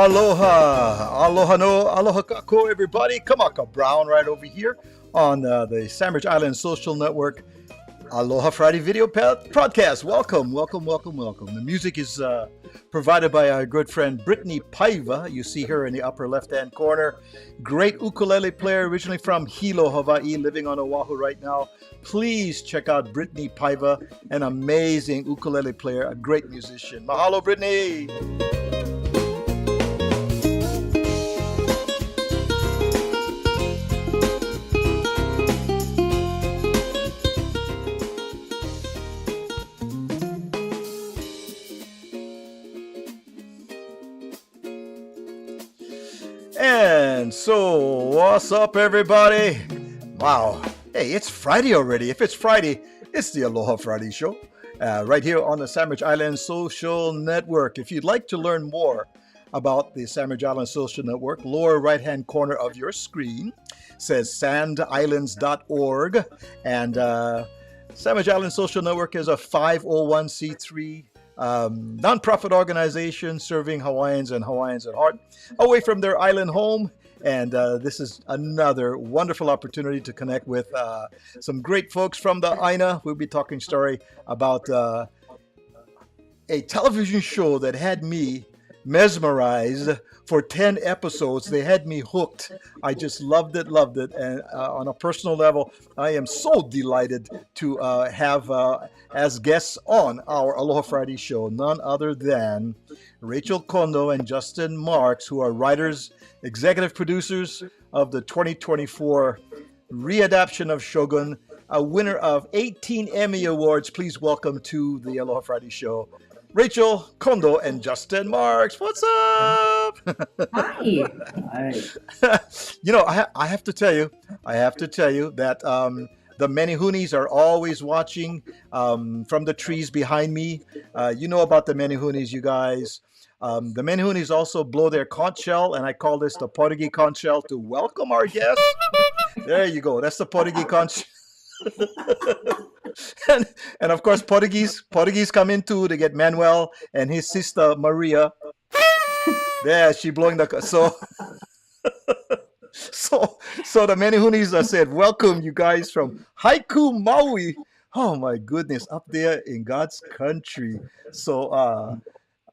Aloha, aloha no, aloha kako, everybody. Kamaka Brown right over here on the Sandwich Island Social Network. Aloha Friday video podcast. Welcome, welcome, welcome, welcome. The music is provided by our good friend Brittany Paiva. You see her in the upper left-hand corner. Great ukulele player, originally from Hilo, Hawaii, living on Oahu right now. Please check out Brittany Paiva, an amazing ukulele player, a great musician. Mahalo, Brittany. And so, what's up, everybody? Wow. Hey, it's Friday already. If it's Friday, it's the Aloha Friday show right here on the Sandwich Island Social Network. If you'd like to learn more about the Sandwich Island Social Network, lower right-hand corner of your screen says sandislands.org. And Sandwich Island Social Network is a 501c3 nonprofit organization serving Hawaiians and Hawaiians at heart away from their island home. And this is another wonderful opportunity to connect with some great folks from the Aina. We'll be talking story about a television show that had me mesmerized for 10 episodes. They had me hooked. I just loved it. And on a personal level, I am so delighted to have as guests on our Aloha Friday show none other than Rachel Kondo and Justin Marks, who are writers, executive producers of the 2024 readaptation of Shogun, a winner of 18 Emmy Awards. Please welcome to the Aloha Friday show, Rachel Kondo and Justin Marks. What's up? Hi. Hi. You know, I have to tell you that the Menehunis are always watching from the trees behind me. You know about the Menehunis, you guys. The Menehunis also blow their conch shell, and I call this the Portuguese conch shell to welcome our guests. There you go. That's the Portuguese conch. and of course, Portuguese come in too to get Manuel and his sister Maria. There, she blowing the so the Menehunis said, "Welcome, you guys from Haiku, Maui." Oh my goodness, up there in God's country. So,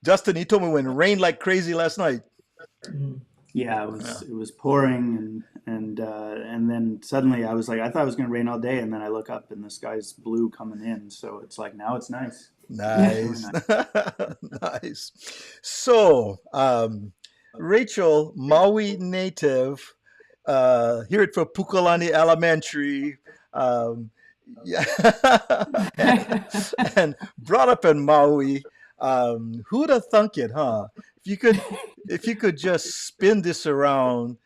Justin, he told me when it rained like crazy last night. Yeah, it was pouring and then suddenly I was like, I thought it was going to rain all day, and then I look up and the sky's blue coming in, so it's like now it's nice. Nice. Nice. So, Rachel, Maui native, here at Pukalani Elementary, and brought up in Maui. Who'd have thunk it, huh? If you could just spin this around,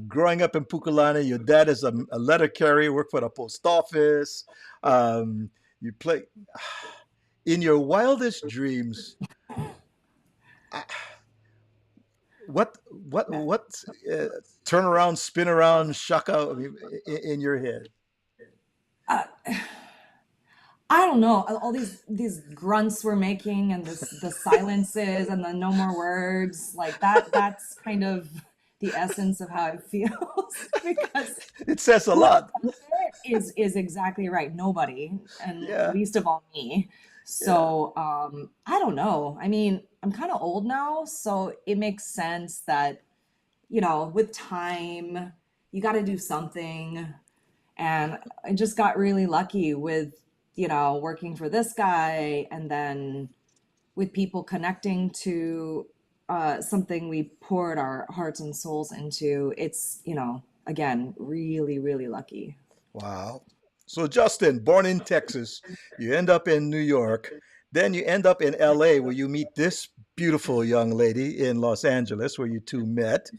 growing up in Pukalani, your dad is a letter carrier, worked for the post office. You play in your wildest dreams. What turn around, spin around, shaka in your head? I don't know. All these grunts we're making and the silences and the no more words, like that's kind of the essence of how it feels. Because it says a lot. Is exactly right. Nobody, and least of all me. So I don't know. I mean, I'm kind of old now, so it makes sense that, you know, with time, you got to do something. And I just got really lucky with, you know, working for this guy, and then with people connecting to something we poured our hearts and souls into. It's, you know, again, really, really lucky. Wow. So Justin, born in Texas, you end up in New York, then you end up in LA where you meet this beautiful young lady in Los Angeles where you two met.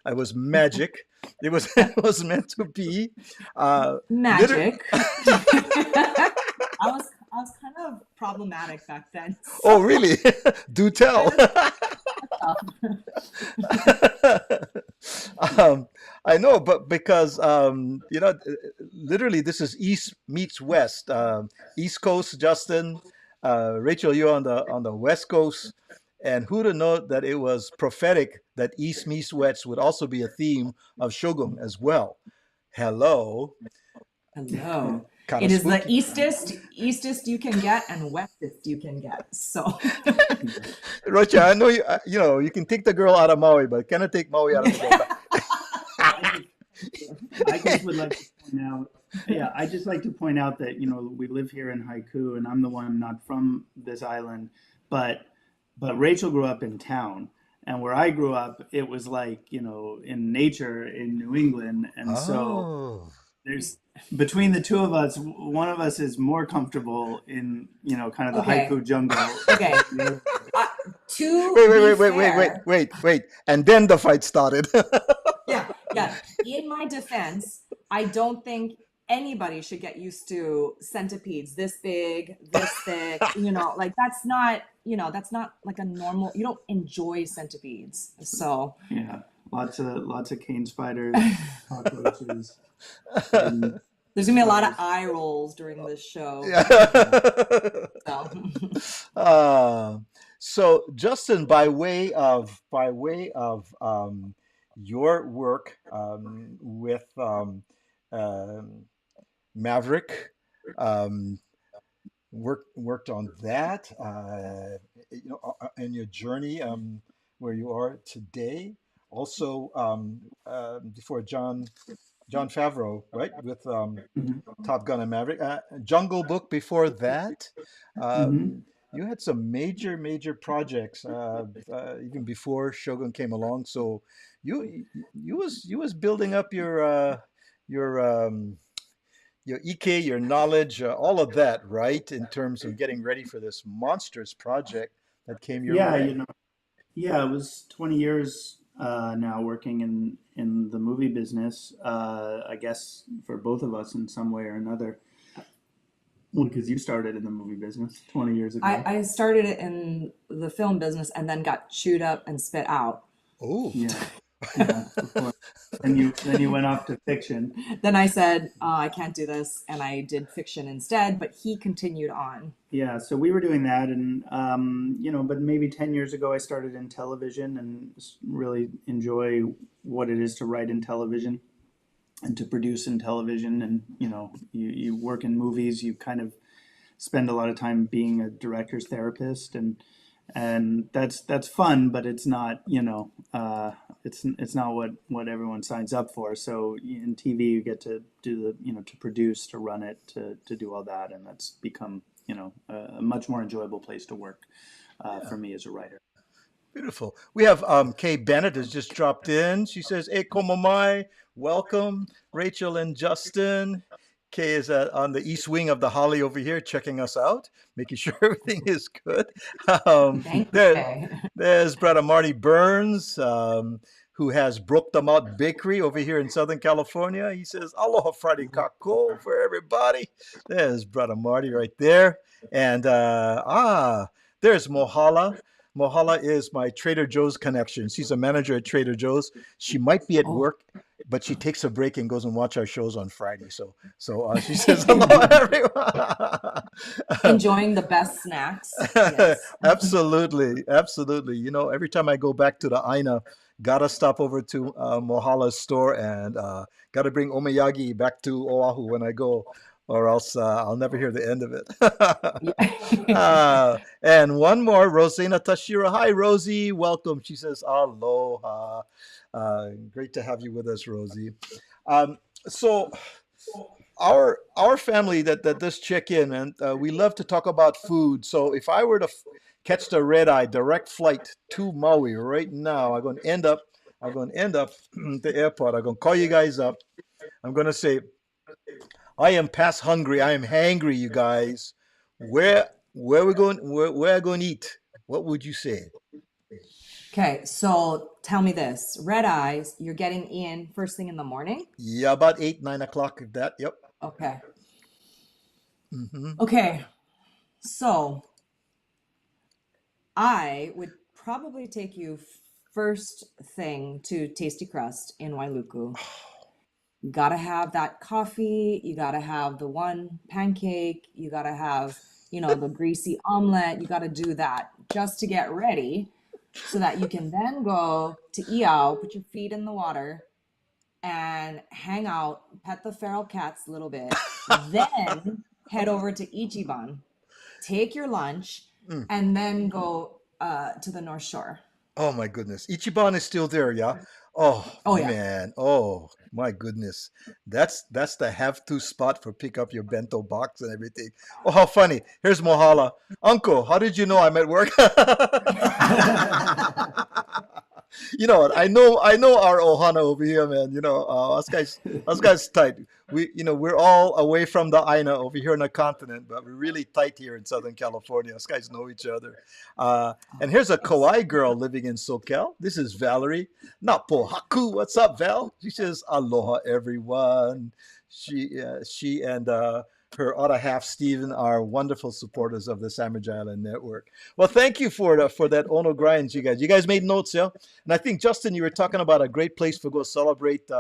It was magic. It was meant to be. Magic. I was kind of problematic back then. So. Oh, really? Do tell. I know, but because you know, literally, this is East meets West. East Coast, Justin, Rachel, you're on the West Coast, And who'd have known that it was prophetic that East Meets West would also be a theme of Shogun as well. Hello. Hello. Kind It of is the spooky. eastest you can get and westest you can get. So Rocha, I know you can take the girl out of Maui, but cannot take Maui out of the girl. I just would like to point out, yeah, I just like to point out that, we live here in Haiku, and I'm the one not from this island, but Rachel grew up in town. And where I grew up, it was like, in nature in New England. And so Oh. there's between the two of us, one of us is more comfortable in, kind of the Okay. haiku jungle. Okay. To Wait, be fair, wait. And then the fight started. yeah. In my defense, I don't think anybody should get used to centipedes this big, this thick, like that's not like a normal, you don't enjoy centipedes. So Yeah, lots of cane spiders, cockroaches. And there's gonna be a lot of eye rolls during this show. Uh, so Justin, by way of your work with um, Maverick, um, worked on that, in your journey where you are today. Also, before John Favreau, right, with Mhm, Top Gun and Maverick. Jungle Book before that. mhm. You had some major projects even before Shogun came along. So you was building up your your EK, your knowledge, all of that, right? In terms of getting ready for this monstrous project that came your Yeah, way. yeah, it was 20 years now working in the movie business. I guess for both of us in some way or another. Well, because you started in the movie business 20 years ago. I started it in the film business and then got chewed up and spit out. Oh, Yeah, yeah. Before. Then you went off to fiction. Then I said, I can't do this, and I did fiction instead, but he continued on. Yeah, so we were doing that, and but maybe 10 years ago I started in television and really enjoy what it is to write in television and to produce in television. And you work in movies, you kind of spend a lot of time being a director's therapist, and that's fun, but it's not it's not what everyone signs up for. So in TV you get to do to produce, to run it, to do all that, and that's become a much more enjoyable place to work for me as a writer. beautiful. We have Kay Bennett has just dropped in. She says, "Hey, como mai, welcome, Rachel and Justin." Kay is on the east wing of the Holly over here, checking us out, making sure everything is good. Thank There, you. there's brother Marty Burns, who has Broke the Mouth Bakery over here in Southern California. He says, "Aloha Friday kako for everybody." There's brother Marty right there, and there's Mohala. Mohala is my Trader Joe's connection. She's a manager at Trader Joe's. She might be at Oh. work, but she takes a break and goes and watch our shows on Friday. So she says hello, everyone. Enjoying the best snacks. Yes. Absolutely. Every time I go back to the Aina, gotta stop over to Mohala's store and gotta bring omiyagi back to Oahu when I go, or else I'll never hear the end of it. And one more, Rosina Tashira. Hi, Rosie. Welcome. She says, aloha. Great to have you with us, Rosie. So our family that does check in, and we love to talk about food. So if I were to catch the red eye direct flight to Maui right now, I'm going to end up the airport. I'm going to call you guys up. I'm going to say, I am past hungry. I am hangry, you guys. Where we going? Where I going to eat? What would you say? Okay, so tell me this. Red eyes, you're getting in first thing in the morning? Yeah, about 8, 9 o'clock. That. Yep. Okay. Hmm. Okay, so I would probably take you first thing to Tasty Crust in Wailuku. You gotta have that coffee, you gotta have the one pancake, you gotta have, the greasy omelet, you gotta do that. just to get ready so that you can then go to Iao, put your feet in the water and hang out, pet the feral cats a little bit, then head over to Ichiban, take your lunch, Mm. and then go to the North Shore. Oh my goodness. Ichiban is still there, yeah? Oh Oh yeah. man. Oh my goodness. That's the have to spot for pick up your bento box and everything. Oh, how funny. Here's Mohala. Uncle, how did you know I'm at work? You know what? I know our ohana over here, man. You know, us guys tight. We're all away from the Aina over here on the continent, but we're really tight here in Southern California. Us guys know each other. And here's a Kauai girl living in SoCal. This is Valerie. Napo Haku. What's up, Val? She says, Aloha, everyone. She and her other half, Steven, are wonderful supporters of the Sandwich Island Network. Well, thank you for that Ono Grinds, you guys. You guys made notes, yeah? And I think, Justin, you were talking about a great place to go celebrate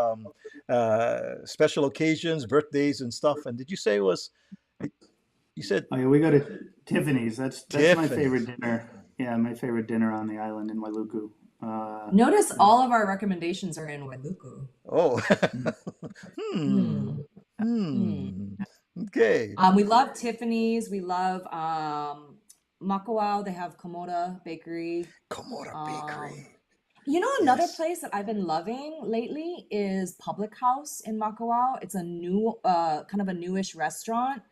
special occasions, birthdays, and stuff. And did you say it was, you said Oh yeah, we go to Tiffany's. That's my Tiffany's? favorite dinner. Yeah, my favorite dinner on the island in Wailuku. Notice all of our recommendations are in Wailuku. Oh. Hmm. Hmm. Okay. We love Tiffany's. We love Makawao. They have Komoda Bakery. Komoda Um, Bakery. Another Yes. place that I've been loving lately is Public House in Makawao. It's a new, kind of a newish restaurant,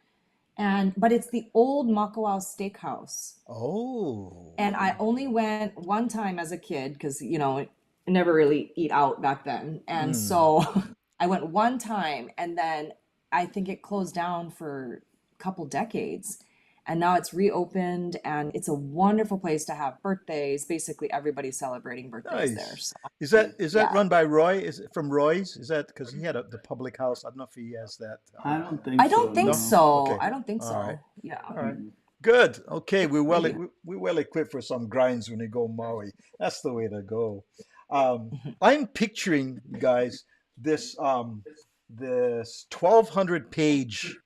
but it's the old Makawao Steakhouse. Oh. And I only went one time as a kid because, I never really eat out back then. And Hmm. so I went one time and then I think it closed down for a couple decades. And now it's reopened and it's a wonderful place to have birthdays. Basically, everybody's celebrating birthdays there. Nice. So, Is that yeah. run by Roy? Is it from Roy's? Is that because he had the public house? I don't know if he has that. I don't think I don't so. think No? No. so. Okay. I don't think All right. so. Yeah. All right. Mm. Good. Okay. We're well Yeah. we're well equipped for some grinds when we go Maui. That's the way to go. I'm picturing, you guys, this 1,200 page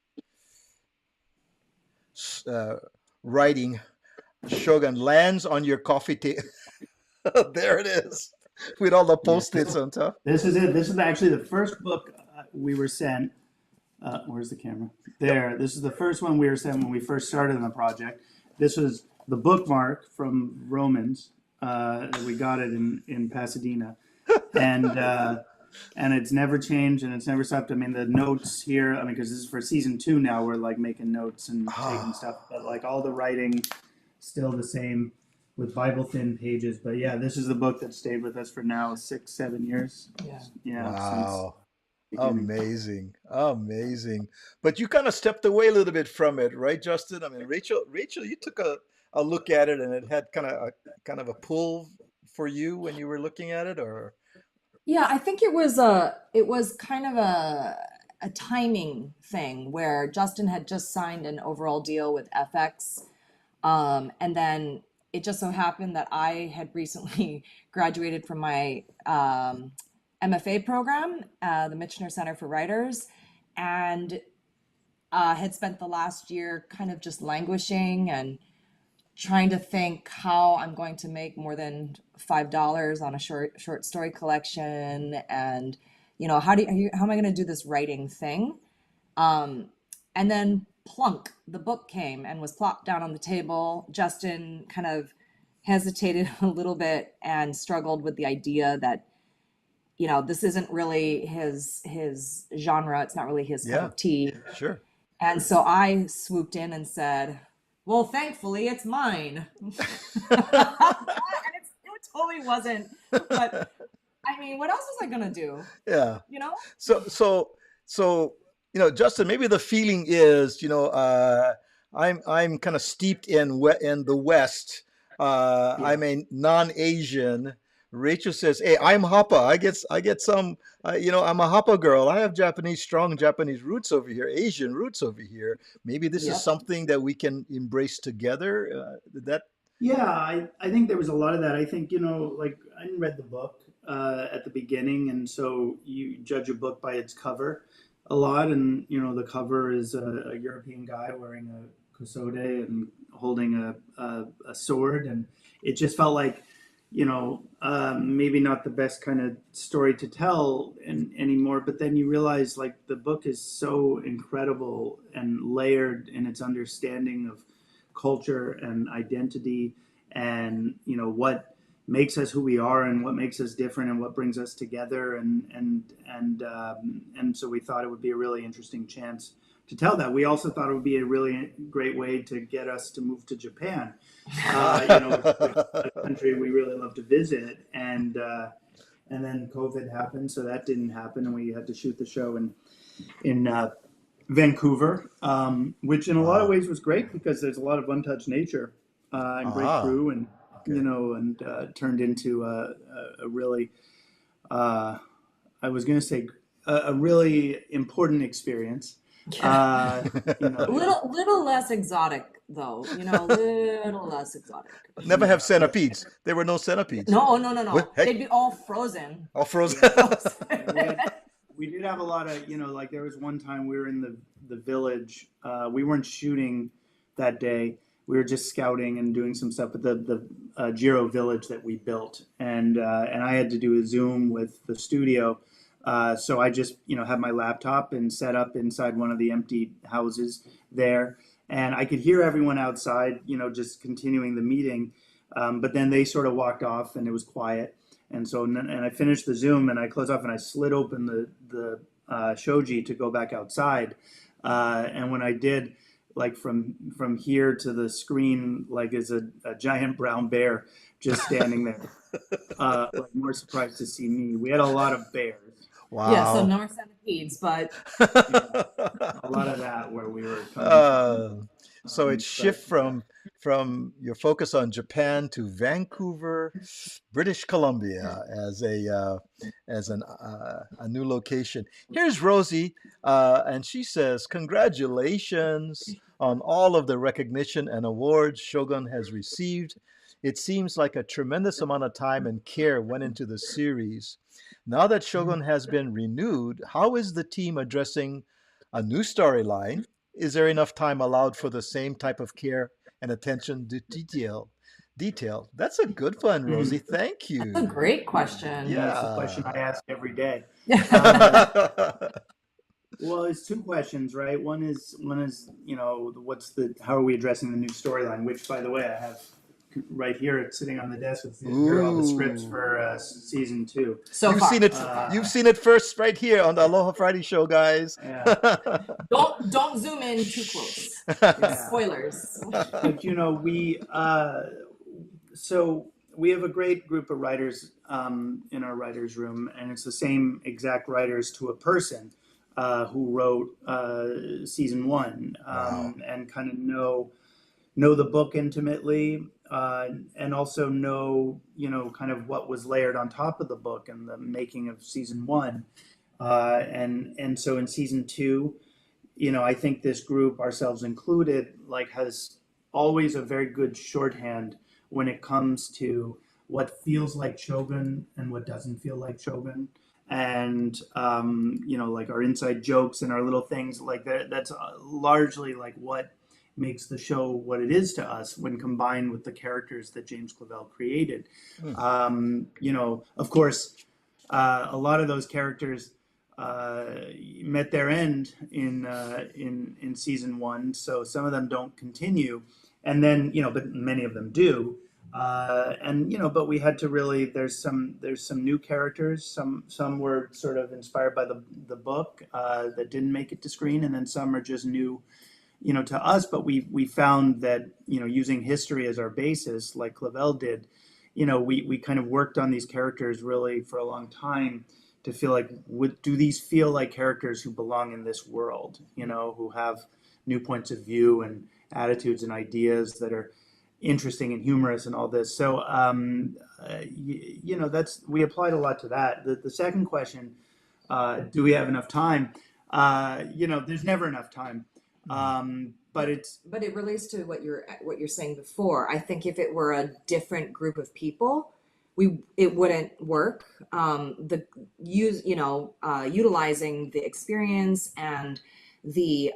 uh, writing Shogun lands on your coffee table. There it is, with all the Yeah. post-its on top. This is it. This is actually the first book we were sent. Where's the camera? Yep. There. This is the first one we were sent when we first started on the project. This was the bookmark from Romans. We got it in Pasadena, and it's never changed and it's never stopped. I mean, the notes here. I mean, because this is for season 2 now. We're like making notes and taking stuff, but like all the writing still the same with Bible thin pages. But yeah, this is the book that stayed with us for now 6-7 years. Yeah. Yeah, since Wow. the beginning. Amazing. Amazing. But you kind of stepped away a little bit from it, right, Justin? I mean, Rachel, you took a look at it and it had kind of a pull for you when you were looking at it, or Yeah, I think it was kind of a timing thing where Justin had just signed an overall deal with FX. And then it just so happened that I had recently graduated from my MFA program, the Michener Center for Writers, and had spent the last year kind of just languishing and trying to think how I'm going to make more than $5 on a short story collection, and how am I going to do this writing thing? And then plunk, the book came and was plopped down on the table. Justin kind of hesitated a little bit and struggled with the idea that this isn't really his genre. It's not really his cup yeah, of tea. sure. And so I swooped in and said, "Well, thankfully, it's mine." And it totally wasn't. But I mean, what else was I gonna do? Yeah. You know? So Justin, maybe the feeling is, I'm kind of steeped in the West. Yeah. I'm a non-Asian. Rachel says, "Hey, I'm Hapa. I get some. I'm a Hapa girl. I have strong Japanese roots over here, Asian roots over here. Maybe this is Yep. something that we can embrace together." That Yeah, I think there was a lot of that. I think, like I didn't read the book at the beginning, and so you judge a book by its cover a lot. And, the cover is a European guy wearing a kosode and holding a sword, and it just felt like, maybe not the best kind of story to tell anymore. But then you realize like the book is so incredible and layered in its understanding of culture and identity, and what makes us who we are and what makes us different and what brings us together, and so we thought it would be a really interesting chance to tell that. We also thought it would be a really great way to get us to move to Japan, a country we really love to visit, and then COVID happened, so that didn't happen, and we had to shoot the show in Vancouver, which in a lot of ways was great because there's a lot of untouched nature and great crew, and turned into a really, I was going to say, a really important experience. Little less exotic though, little less exotic. Never have centipedes. There were no centipedes. No. Hey. They'd be all frozen. All frozen. We did have a lot of, like there was one time we were in the village. We weren't shooting that day. We were just scouting and doing some stuff at the Jiro village that we built, and I had to do a Zoom with the studio. So I just, had my laptop and set up inside one of the empty houses there, and I could hear everyone outside, just continuing the meeting. But then they sort of walked off, and it was quiet. And so, and I finished the Zoom, and I closed off, and I slid open the shoji to go back outside. And when I did, like from here to the screen, like is a giant brown bear just standing there, like more surprised to see me. We had a lot of bears. Wow. Yeah, so no more centipedes, but a lot of that where we were coming from. So it shift from your focus on Japan to Vancouver, British Columbia as a new location. Here's Rosie, and she says, "Congratulations on all of the recognition and awards Shogun has received. It seems like a tremendous amount of time and care went into the series. Now that Shogun has been renewed, how is the team addressing a new storyline? Is there enough time allowed for the same type of care and attention to detail? That's a good one, Rosie. Thank you. that's a great question. Yeah, it's a question I ask every day. Well, it's two questions, right? One is how are we addressing the new storyline? Which, by the way, I have right here. It's sitting on the desk. Here are all the scripts for season 2. So you've far. seen it. You've seen it first right here on the Aloha Friday show, guys. Yeah. Don't zoom in too close. Yeah. Spoilers. But we have a great group of writers in our writers' room, and it's the same exact writers to a person who wrote season 1, and kind of know the book intimately, and also know kind of what was layered on top of the book and the making of season 1, and so in season 2, I think this group, ourselves included, like has always a very good shorthand when it comes to what feels like Shogun and what doesn't feel like Shogun. And like our inside jokes and our little things like that, that's largely like what makes the show what it is to us when combined with the characters that James Clavell created. Of course, a lot of those characters met their end in season 1, so some of them don't continue, and then but many of them do. But we had to really, there's some new characters, some were sort of inspired by the book that didn't make it to screen, and then some are just new to us. But we found that using history as our basis, like Clavell did, we kind of worked on these characters really for a long time to feel like, do these feel like characters who belong in this world, who have new points of view and attitudes and ideas that are interesting and humorous and all this. So, we applied a lot to that. The second question, do we have enough time? There's never enough time. But it relates to what you're saying before. I think if it were a different group of people, it wouldn't work. Utilizing the experience and the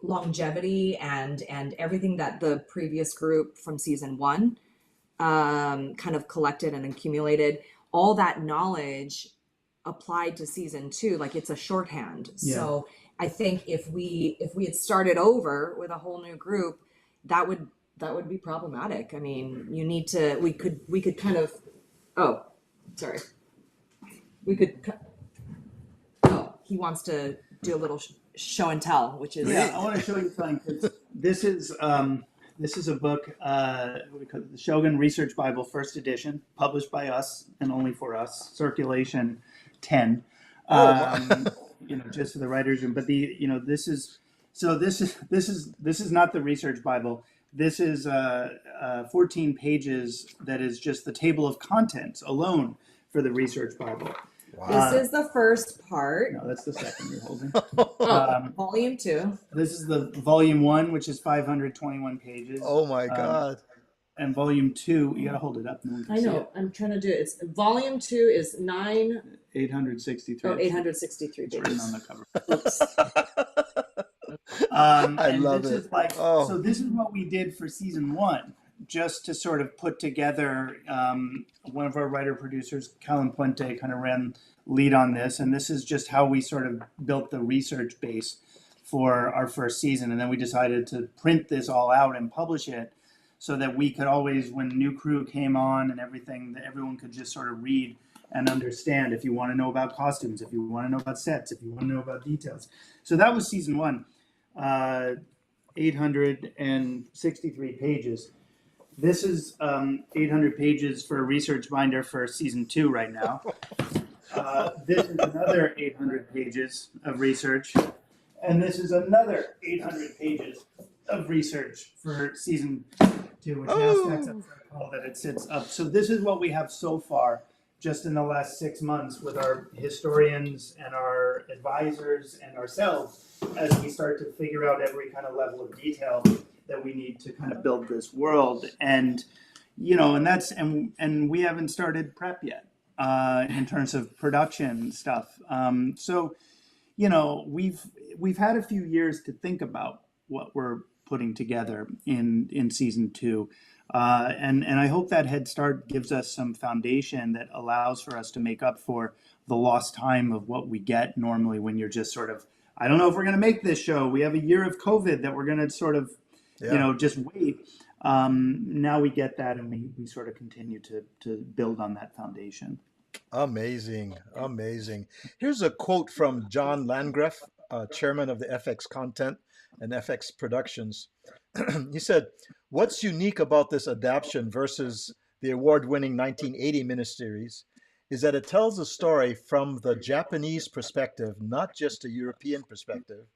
longevity and everything that the previous group from season one kind of collected and accumulated, all that knowledge applied to season two, like it's a shorthand. Yeah. So I think if we had started over with a whole new group, that would be problematic. I mean, we could kind of, oh, sorry. We could, oh, he wants to do a little show and tell, which is, Yeah, I want to show you something, because this is a book, what we call it, the Shogun Research Bible, first edition, published by us and only for us, circulation 10. Just for the writers room. But this is not the research Bible. This is 14 pages that is just the table of contents alone for the research Bible. Wow. this is the first part. No, that's the second you're holding. Volume 2. This is the volume 1, which is 521 pages. Oh my God. And volume 2, you gotta hold it up. No one can I see know. it. I'm trying to do it. It's volume 2 is 863. 863 It's written on pages. the cover. Oops. I love this it. Is like, Oh. So this is what we did for season 1, just to sort of put together. One of our writer producers, Callan Puente, kind of ran lead on this, and this is just how we sort of built the research base for our first season, and then we decided to print this all out and publish it, so that we could always, when new crew came on and everything, that everyone could just sort of read and understand. If you want to know about costumes, if you want to know about sets, if you want to know about details. So that was season 1, 863 pages. This is 800 pages for a research binder for season 2 right now. This is another 800 pages of research. And this is another 800 pages of research for season 2, which now stacks up so tall that it sits up. So this is what we have so far, just in the last 6 months, with our historians and our advisors and ourselves, as we start to figure out every kind of level of detail that we need to kind of build this world. And and we haven't started prep yet in terms of production stuff. So we've had a few years to think about what we're putting together in season 2. And I hope that head start gives us some foundation that allows for us to make up for the lost time of what we get normally when you're just sort of, I don't know if we're going to make this show. We have a year of COVID that we're going to sort of, just wait. Now we get that, and we sort of continue to build on that foundation. Amazing. Here's a quote from John Landgraf, chairman of the FX Content and FX Productions. He said, "What's unique about this adaptation versus the award-winning 1980 miniseries is that it tells a story from the Japanese perspective, not just a European perspective.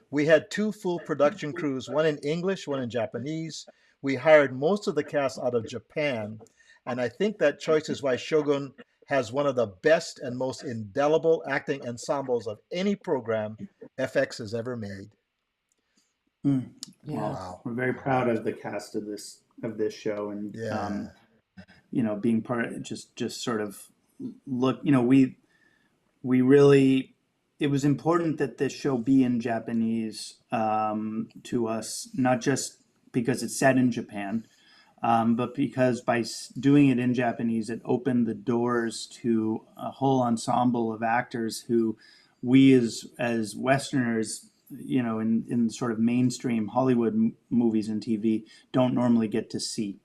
We had 2 full production crews, one in English, one in Japanese. We hired most of the cast out of Japan, and I think that choice is why Shogun has one of the best and most indelible acting ensembles of any program FX has ever made." Yeah. Wow. We're very proud of the cast of this show, and being part of just sort of look, we really, it was important that this show be in Japanese to us, not just because it's set in Japan, but because by doing it in Japanese, it opened the doors to a whole ensemble of actors who we as Westerners, in sort of mainstream Hollywood movies and TV, don't normally get to see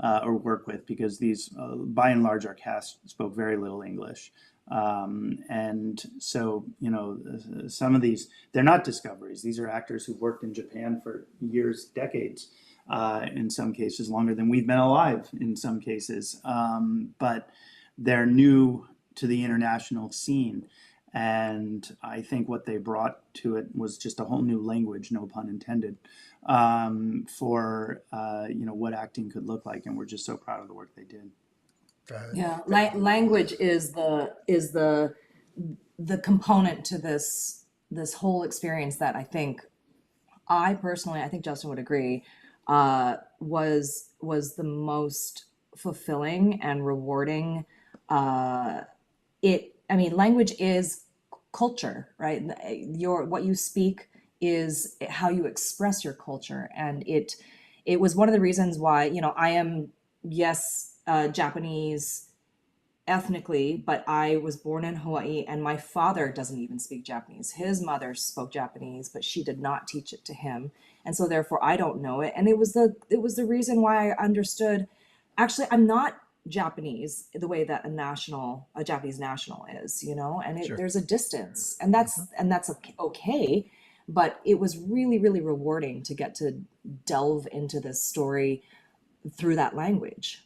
or work with, because these, by and large, our cast spoke very little English. And so, some of these, they're not discoveries. These are actors who've worked in Japan for years, decades, in some cases longer than we've been alive in some cases. But they're new to the international scene. And I think what they brought to it was just a whole new language, no pun intended, for what acting could look like. And we're just so proud of the work they did. Yeah, language is the component to this whole experience that I think I think Justin would agree was the most fulfilling and rewarding. Language is culture, right? What you speak is how you express your culture. And it was one of the reasons why, you know, I am, yes, Japanese ethnically, but I was born in Hawaii and my father doesn't even speak Japanese. His mother spoke Japanese, but she did not teach it to him. And so therefore I don't know it. And it was the reason why I understood, actually I'm not Japanese the way that a Japanese national is, you know, and Sure. there's a distance, and that's okay. But it was really, really rewarding to get to delve into this story through that language.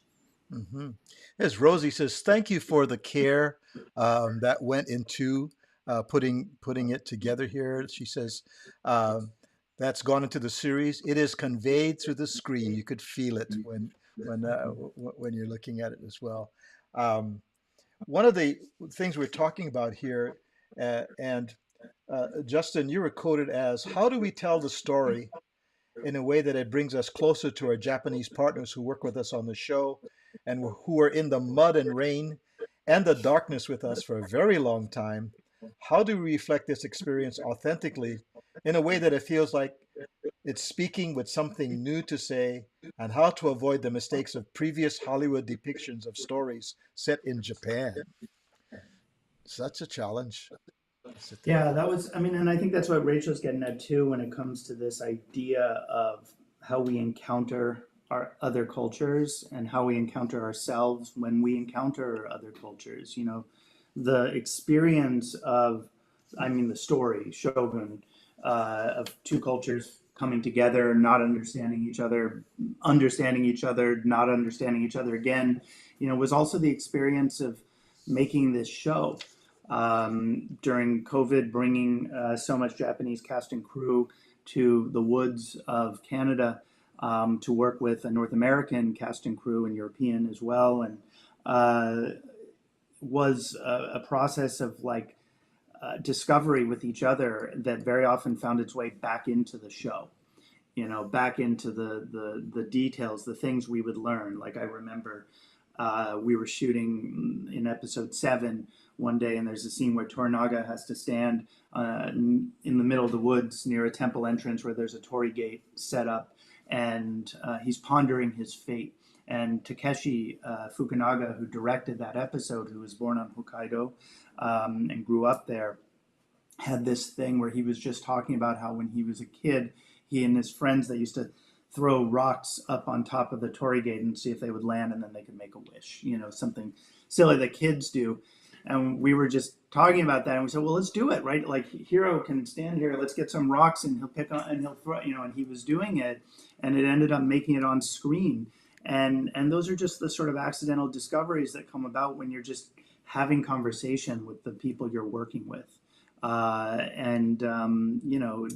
Mm-hmm. As Rosie says, thank you for the care that went into putting it together here. She says that's gone into the series. It is conveyed through the screen. You could feel it when you're looking at it as well. Um, One of the things we're talking about here, and Justin, you were quoted as, "How do we tell the story in a way that it brings us closer to our Japanese partners who work with us on the show and who are in the mud and rain and the darkness with us for a very long time? How do we reflect this experience authentically in a way that it feels like it's speaking with something new to say, and how to avoid the mistakes of previous Hollywood depictions of stories set in Japan?" Such a challenge. Sit there. Yeah, that was, I mean, and I think that's what Rachel's getting at too when it comes to this idea of how we encounter our other cultures and how we encounter ourselves when we encounter other cultures. You know, the experience of, I mean, the story, Shogun, of two cultures coming together, not understanding each other, not understanding each other again, you know, was also the experience of making this show during COVID, bringing so much Japanese cast and crew to the woods of Canada to work with a North American cast and crew and European as well, and was a process of like discovery with each other that very often found its way back into the show. You know, back into the details, the things we would learn. Like I remember we were shooting in episode 7 one day, and there's a scene where Toranaga has to stand in the middle of the woods near a temple entrance where there's a torii gate set up, and he's pondering his fate. And Takeshi Fukunaga, who directed that episode, who was born on Hokkaido and grew up there, had this thing where he was just talking about how when he was a kid, he and his friends, they used to throw rocks up on top of the torii gate and see if they would land, and then they could make a wish, you know, something silly that kids do. And we were just talking about that, and we said, well, let's do it, right? Like Hiro can stand here, let's get some rocks, and he'll pick on and he'll throw, you know, and he was doing it, and it ended up making it on screen. And those are just the sort of accidental discoveries that come about when you're just having conversation with the people you're working with. You know,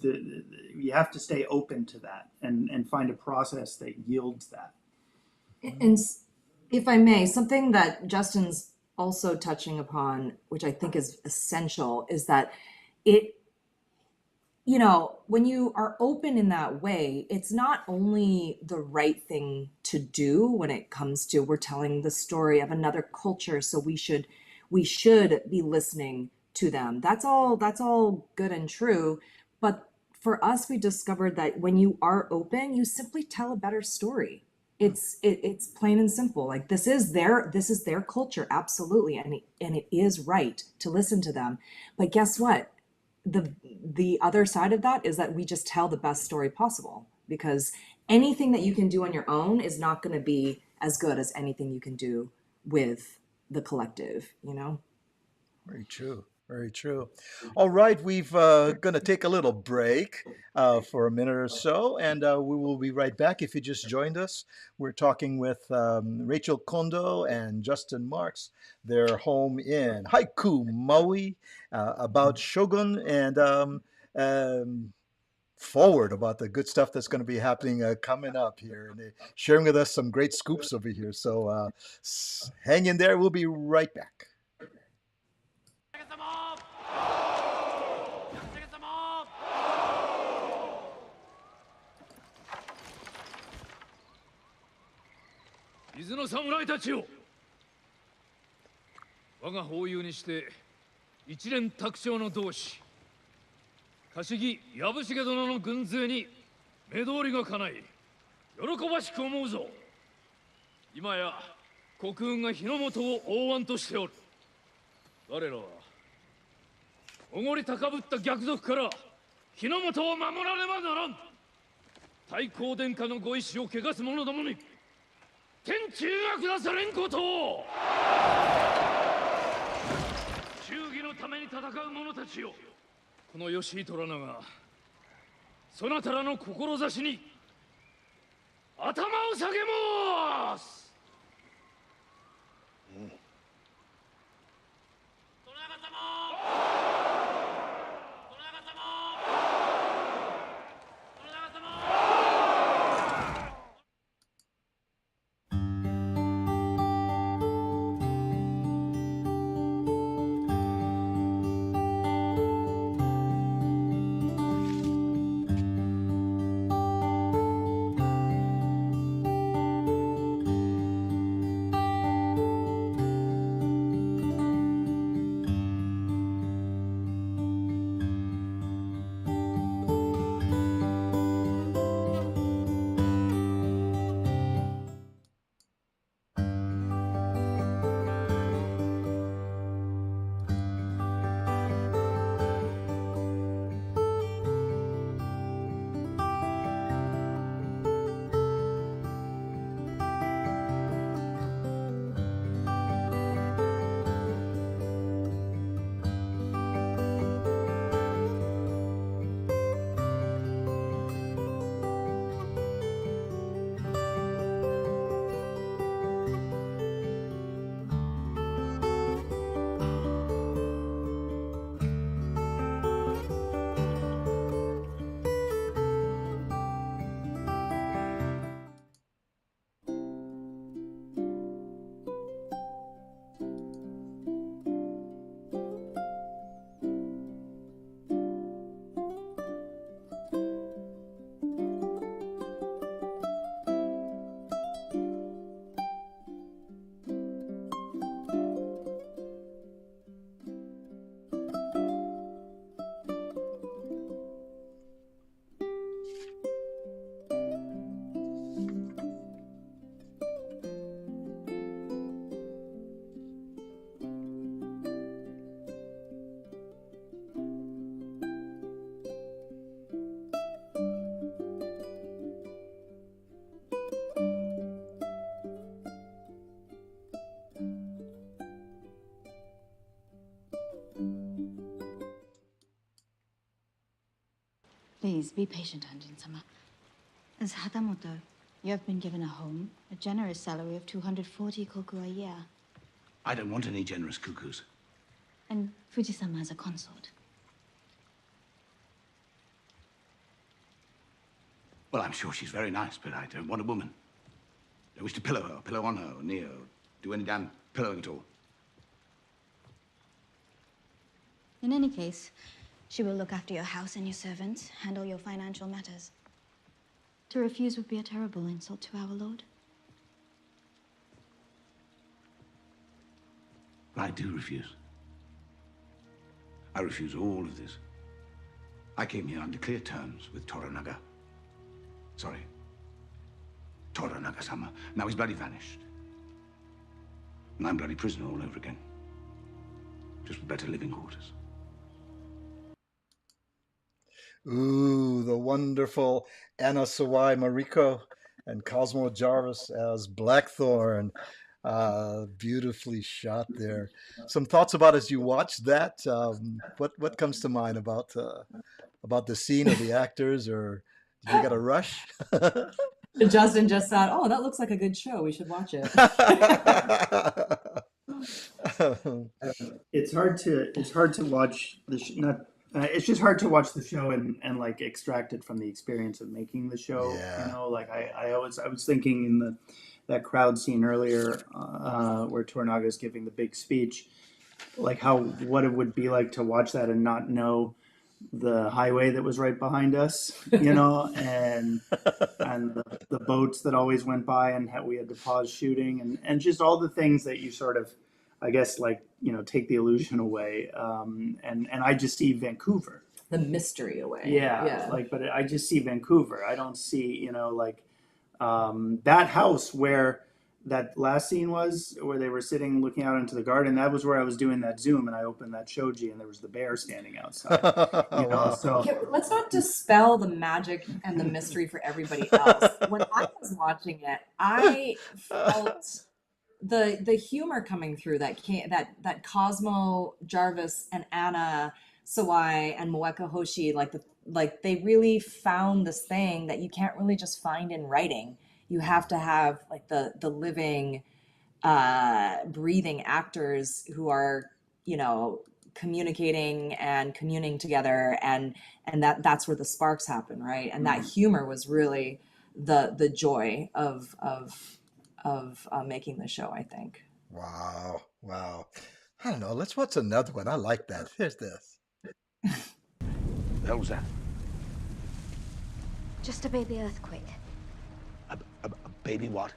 you have to stay open to that and find a process that yields that. And if I may, something that Justin's also touching upon, which I think is essential, is that it, you know, when you are open in that way, it's not only the right thing to do when it comes to we're telling the story of another culture, so we should be listening to them. That's all good and true. But for us, we discovered that when you are open, you simply tell a better story. It's plain and simple. Like this is their culture, absolutely, and it is right to listen to them. But guess what? The other side of that is that we just tell the best story possible, because anything that you can do on your own is not going to be as good as anything you can do with the collective, you know? Very true. Very true. All right, we've going to take a little break for a minute or so, and we will be right back. If you just joined us, we're talking with Rachel Kondo and Justin Marks. They're home in Haiku, Maui, about Shogun and forward about the good stuff that's going to be happening coming up here, and they're sharing with us some great scoops over here. So hang in there. We'll be right back. 伊豆の侍たちよ、我が法友にして一連卓上の同志、貸木藪重殿の軍勢に目通りが叶い喜ばしく思うぞ。今や国運が日の本を覆わとしておる。我らはおごり高ぶった逆賊から日の本を守らねばならん。太閤殿下のご意志を汚す者どもに天誅が下されんことを。忠義のために戦う者たちよ、この義井虎名がそなたらの志に頭を下げます。Please, be patient, Anjin-sama. As Hatamoto, you have been given a home, a generous salary of 240 koku a year. I don't want any generous cuckoos. And Fujisama as a consort. Well, I'm sure she's very nice, but I don't want a woman. Don't wish to pillow her, or pillow on her, or near, or do any damn pillowing at all. In any case, she will look after your house and your servants, handle your financial matters. To refuse would be a terrible insult to our lord. I do refuse. I refuse all of this. I came here under clear terms with Toranaga. Sorry. Toranaga-sama. Now he's bloody vanished. And I'm bloody prisoner all over again. Just with better living quarters. Ooh, the wonderful Anna Sawai Mariko and Cosmo Jarvis as Blackthorn. Beautifully shot there. Some thoughts about as you watch that? What comes to mind about the scene or the actors, or did you get a rush? Justin just thought, "Oh, that looks like a good show. We should watch it." It's hard to watch it's just hard to watch the show and like extract it from the experience of making the show. Yeah. You know, like I was thinking in that crowd scene earlier where Toranaga's giving the big speech, like what it would be like to watch that and not know the highway that was right behind us, you know, and the boats that always went by and how we had to pause shooting and just all the things that you sort of, I guess, like, you know, take the illusion away. And I just see Vancouver, the mystery away. Yeah, Yeah. like, but I just see Vancouver. I don't see, you know, like that house where that last scene was, where they were sitting looking out into the garden. That was where I was doing that zoom, and I opened that shoji, and there was the bear standing outside. You know, Wow. so Okay, let's not dispel the magic and the mystery for everybody else. When I was watching it, I felt the humor coming through that Cosmo, Jarvis, and Anna Sawai and Moeka Hoshi, like they really found this thing that you can't really just find in writing. You have to have like the living, breathing actors who are, you know, communicating and communing together, and that's where the sparks happen, right? And that humor was really the joy of making the show, I think. Wow. Wow. I don't know. Let's watch another one. I like that. Here's this. The hell was that? Just a baby earthquake. A baby what?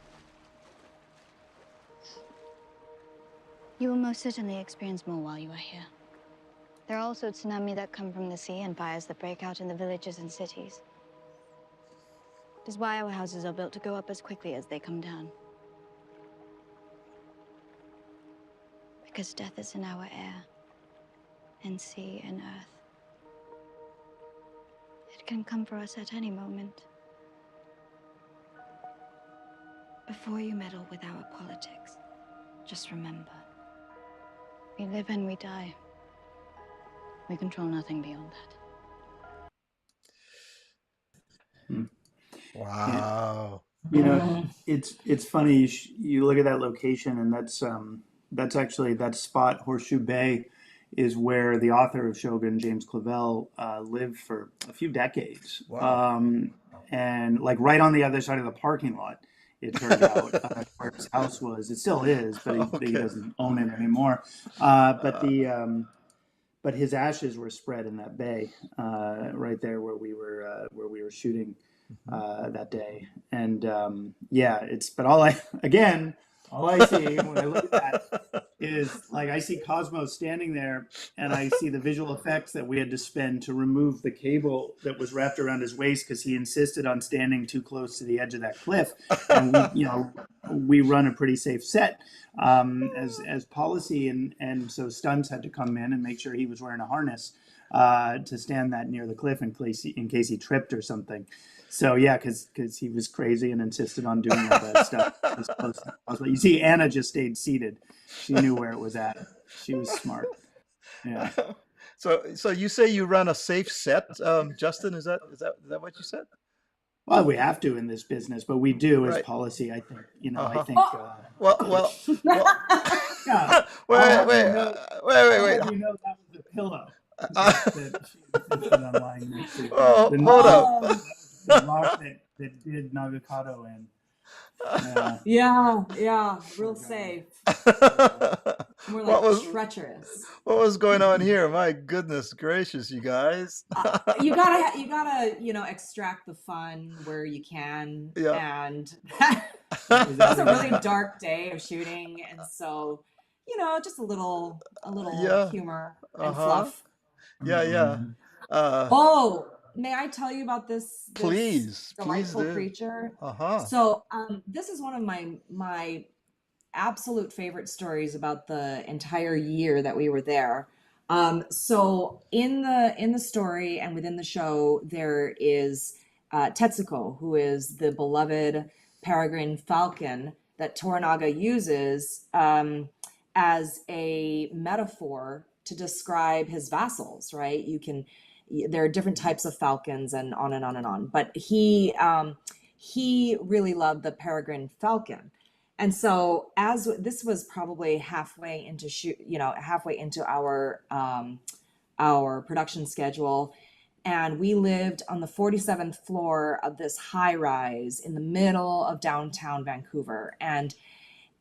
You will most certainly experience more while you are here. There are also tsunami that come from the sea and fires that break out in the villages and cities. It is why our houses are built to go up as quickly as they come down. Because death is in our air, and sea and earth. It can come for us at any moment. Before you meddle with our politics, just remember, we live and we die. We control nothing beyond that. Wow. you know, it's funny. You look at that location, and that's actually that spot, Horseshoe Bay, is where the author of Shogun, James Clavell, lived for a few decades. Wow. And like right on the other side of the parking lot, it turned out, where his house was. It still is, but he Okay. doesn't own it anymore. But his ashes were spread in that bay, right there where we were shooting that day. And but all I see when I look at that is like I see Cosmo standing there, and I see the visual effects that we had to spend to remove the cable that was wrapped around his waist because he insisted on standing too close to the edge of that cliff. And we run a pretty safe set as policy, and so stunts had to come in and make sure he was wearing a harness to stand that near the cliff in case he tripped or something. So yeah, because he was crazy and insisted on doing all that stuff as close as possible. You see, Anna just stayed seated. She knew where it was at. She was smart. Yeah. So you say you run a safe set, Justin? Is that what you said? Well, we have to in this business, but we do as Right. policy. I think. I Uh-huh. think. Well. Yeah. Wait. You know that was a pillow that she insisted on lying next to. Oh, The hold rock- up. The rock that did Nagakado in. Yeah, real safe. More What like was treacherous. what was going on here? My goodness gracious, you guys. You gotta extract the fun where you can. Yeah. And that's a really dark day of shooting, and so just a little Yeah. humor and Uh-huh. fluff. Yeah. Oh, may I tell you about this Please delightful do. creature? Uh-huh. So this is one of my absolute favorite stories about the entire year that we were there. So in the story and within the show, there is Tetsuko, who is the beloved peregrine falcon that Toranaga uses as a metaphor to describe his vassals, right? There are different types of falcons and on and on and on, but he really loved the peregrine falcon. And so as this was probably halfway into our production schedule, and we lived on the 47th floor of this high rise in the middle of downtown Vancouver. And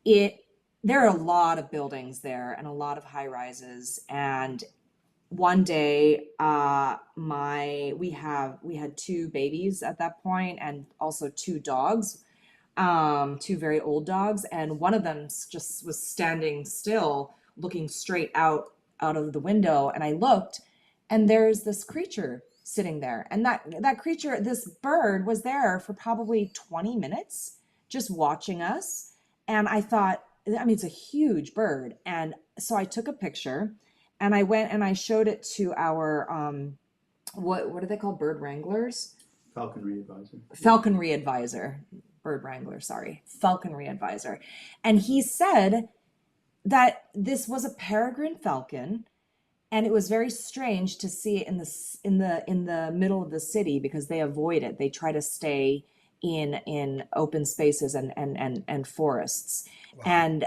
there are a lot of buildings there and a lot of high rises. And one day, we had two babies at that point, and also two dogs, two very old dogs, and one of them just was standing still, looking straight out of the window. And I looked, and there's this creature sitting there, and that creature, this bird, was there for probably 20 minutes just watching us. And I thought, I mean, it's a huge bird. And so I took a picture, and I went and I showed it to our what are they called, bird wranglers? Falconry advisor. Bird wrangler, sorry, falconry advisor. And he said that this was a peregrine falcon, and it was very strange to see it in the middle of the city, because they avoid it. They try to stay in open spaces and forests. Wow. And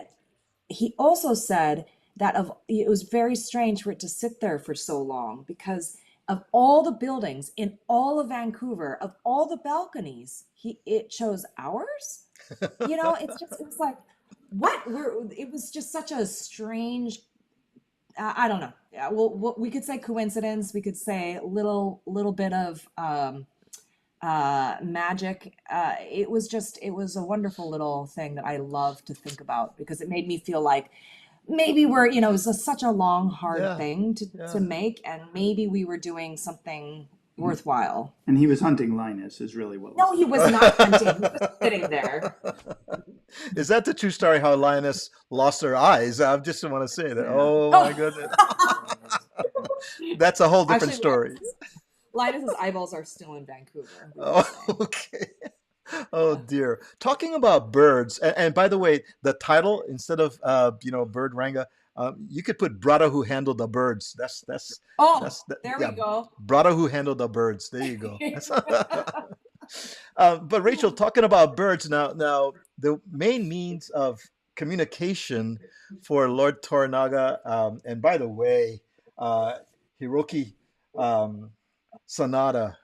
he also said that it was very strange for it to sit there for so long, because of all the buildings in all of Vancouver, of all the balconies, it chose ours. You know, it was like, what? It was just such a strange, I don't know. Yeah, well, we could say coincidence. We could say little bit of magic. It was a wonderful little thing that I love to think about, because it made me feel like maybe we're, it was such a long, hard thing to make, and maybe we were doing something worthwhile. And he was hunting Linus, is really what. No, he was not hunting. He was sitting there. Is that the true story? How Linus lost her eyes? I just want to say that. Oh my goodness, that's a whole different story. Linus's eyeballs are still in Vancouver. Oh, okay. Oh dear. Talking about birds, and by the way, the title, instead of bird wrangler, you could put brother who handled the birds. There we go. Brother who handled the birds. There you go. But Rachel, talking about birds now, the main means of communication for Lord Toranaga, and by the way, Hiroki Sanada.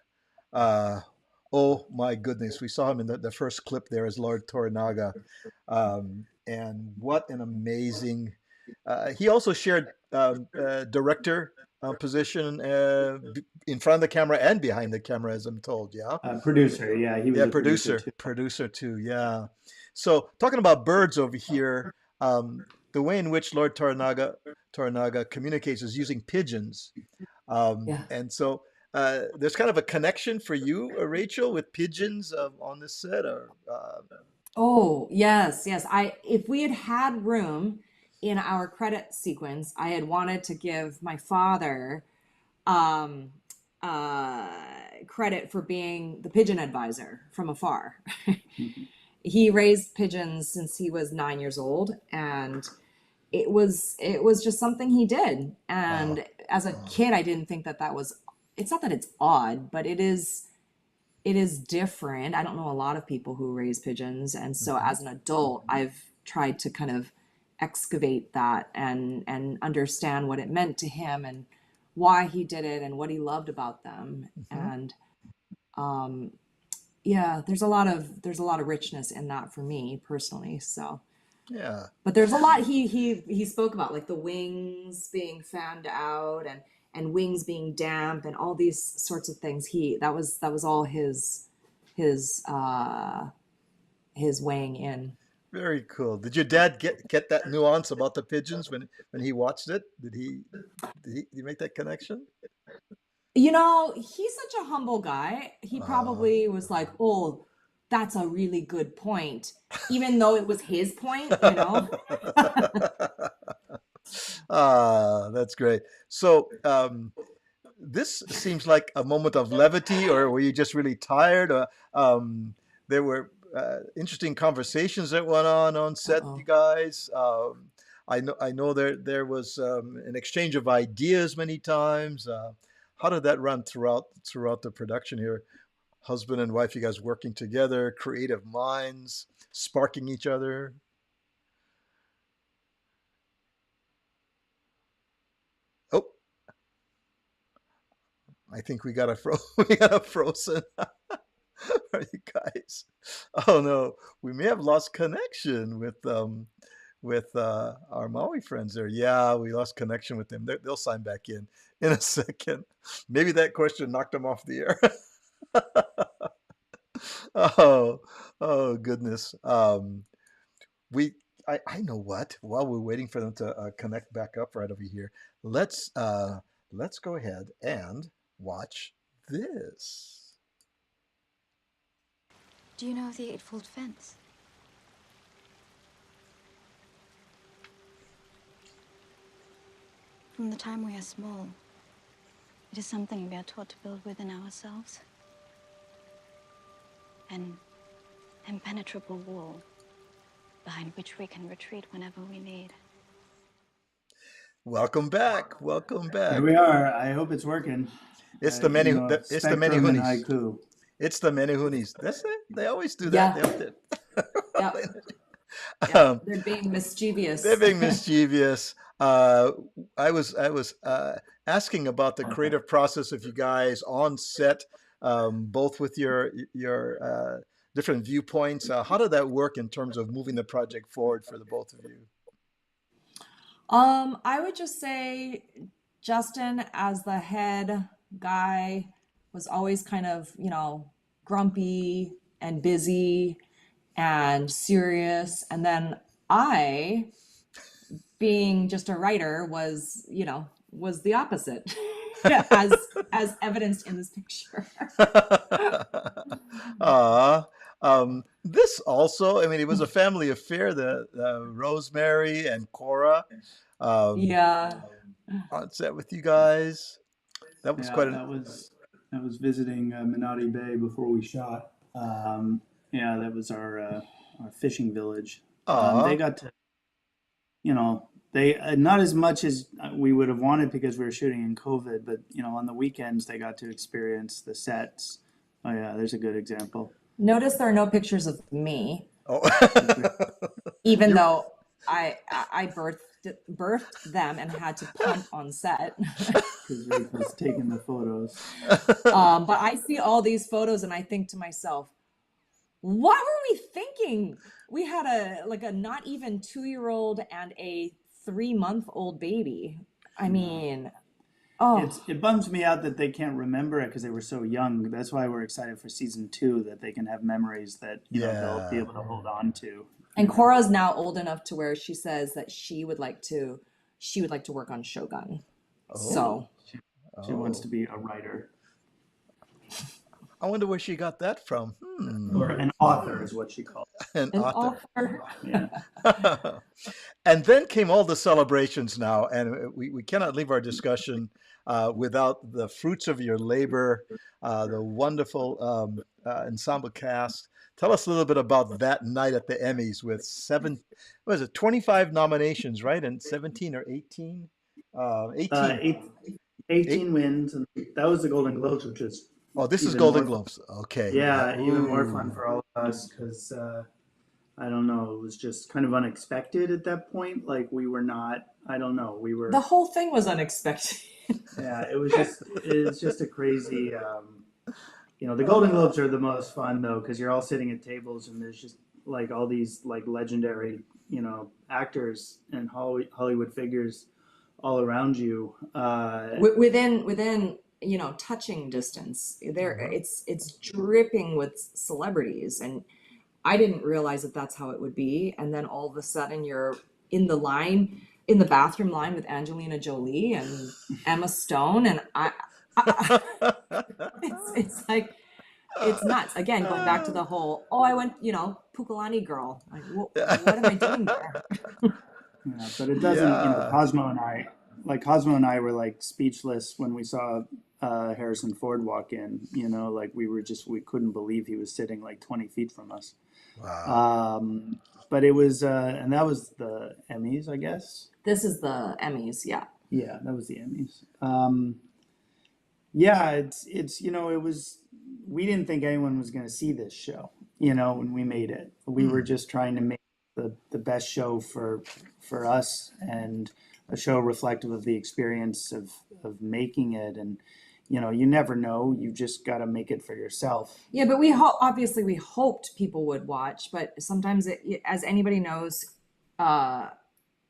Oh my goodness, we saw him in the first clip there as Lord Toranaga, and what an amazing. He also shared director position in front of the camera and behind the camera, as I'm told. Yeah, producer. Yeah, he was a producer too. Yeah. So talking about birds over here, the way in which Lord Toranaga communicates is using pigeons, and so. There's kind of a connection for you, Rachel, with pigeons on this set, or Oh, yes. If we had had room in our credit sequence, I had wanted to give my father credit for being the pigeon advisor from afar. He raised pigeons since he was 9 years old, and it was just something he did. And as a kid, I didn't think that was. It's not that it's odd, but it is different. I don't know a lot of people who raise pigeons. And so as an adult, I've tried to kind of excavate that and understand what it meant to him and why he did it and what he loved about them. And there's a lot of richness in that for me personally. So yeah. But there's a lot he spoke about, like the wings being fanned out and wings being damp and all these sorts of things. That was all his weighing in. Very cool. Did your dad get that nuance about the pigeons when he watched it? Did he make that connection? He's such a humble guy. He probably was like, "Oh, that's a really good point," even though it was his point, That's great. So this seems like a moment of levity, or were you just really tired? There were interesting conversations that went on set, you guys. I know there was an exchange of ideas many times. How did that run throughout the production here? Husband and wife, you guys working together, creative minds, sparking each other. Oh, I think we got a frozen. Are you guys? Oh no, we may have lost connection with our Maui friends there. Yeah, we lost connection with them. They'll sign back in a second. Maybe that question knocked them off the air. Oh goodness. I know what. While we're waiting for them to connect back up right over here, let's let's go ahead and watch this. Do you know of the eightfold fence? From the time we are small, it is something we are taught to build within ourselves. An impenetrable wall behind which we can retreat whenever we need. Welcome back. Welcome back. Here we are. I hope it's working. It's the many. It's the many Spectrum and hoonies. haiku. It's the many hoonies. That's it. They always do that. Yeah. They- Yeah, they're being mischievous. They're being mischievous. I was asking about the creative process of you guys on set, both with your different viewpoints. How did that work in terms of moving the project forward for the both of you? I would just say Justin, as the head guy, was always kind of, grumpy and busy and serious. And then I, being just a writer, was the opposite, as evidenced in this picture. This also, I mean, it was a family affair. The Rosemary and Cora Yeah. on set with you guys. That was Yeah, quite that was visiting Minati Bay before we shot. Yeah, that was our fishing village. They got to, they not as much as we would have wanted because we were shooting in COVID, but on the weekends they got to experience the sets. Oh yeah, there's a good example. Notice there are no pictures of me, Oh. even though I birthed them and had to punt on set. Because Rachel's taking the photos. But I see all these photos and I think to myself, what were we thinking? We had a not even 2-year-old and a 3-month-old baby. I mean, It bums me out that they can't remember it because they were so young. That's why we're excited for season 2, that they can have memories that they'll be able to hold on to. And Cora's now old enough to where she says that she would like to work on Shogun. So She wants to be a writer. I wonder where she got that from. Or an author is what she calls An author. it. Yeah. And then came all the celebrations now, and we cannot leave our discussion without the fruits of your labor, the wonderful ensemble cast. Tell us a little bit about that night at the Emmys with 25 nominations, right? And 17 or 18? 18. 18 wins, and that was the Golden Globes, which is This is even Golden more Globes. Okay. Yeah, even more Ooh. fun for all of us because I don't know, it was just kind of unexpected at that point. Like we were not, I don't know, we were. the whole thing was unexpected. Yeah, it was just a crazy. The Golden Globes are the most fun though because you're all sitting at tables and there's just like all these like legendary, actors and Hollywood figures all around you. Within touching distance. There, it's dripping with celebrities, and I didn't realize that that's how it would be. And then all of a sudden, you're in the bathroom line with Angelina Jolie and Emma Stone, and it's like it's nuts. Again, going back to the whole, I went, Pukalani girl. Like, what am I doing there? Yeah, but it doesn't. Cosmo and I were like speechless when we saw Harrison Ford walk in. Like we couldn't believe he was sitting like 20 feet from us. Wow. But it was, and that was the Emmys, I guess. This is the Emmys, yeah. Yeah, that was the Emmys. Yeah, it's it was. We didn't think anyone was going to see this show. When we made it, we were just trying to make the best show for us and a show reflective of the experience of making it. And you never know, you just got to make it for yourself. Yeah, but obviously we hoped people would watch, but sometimes as anybody knows,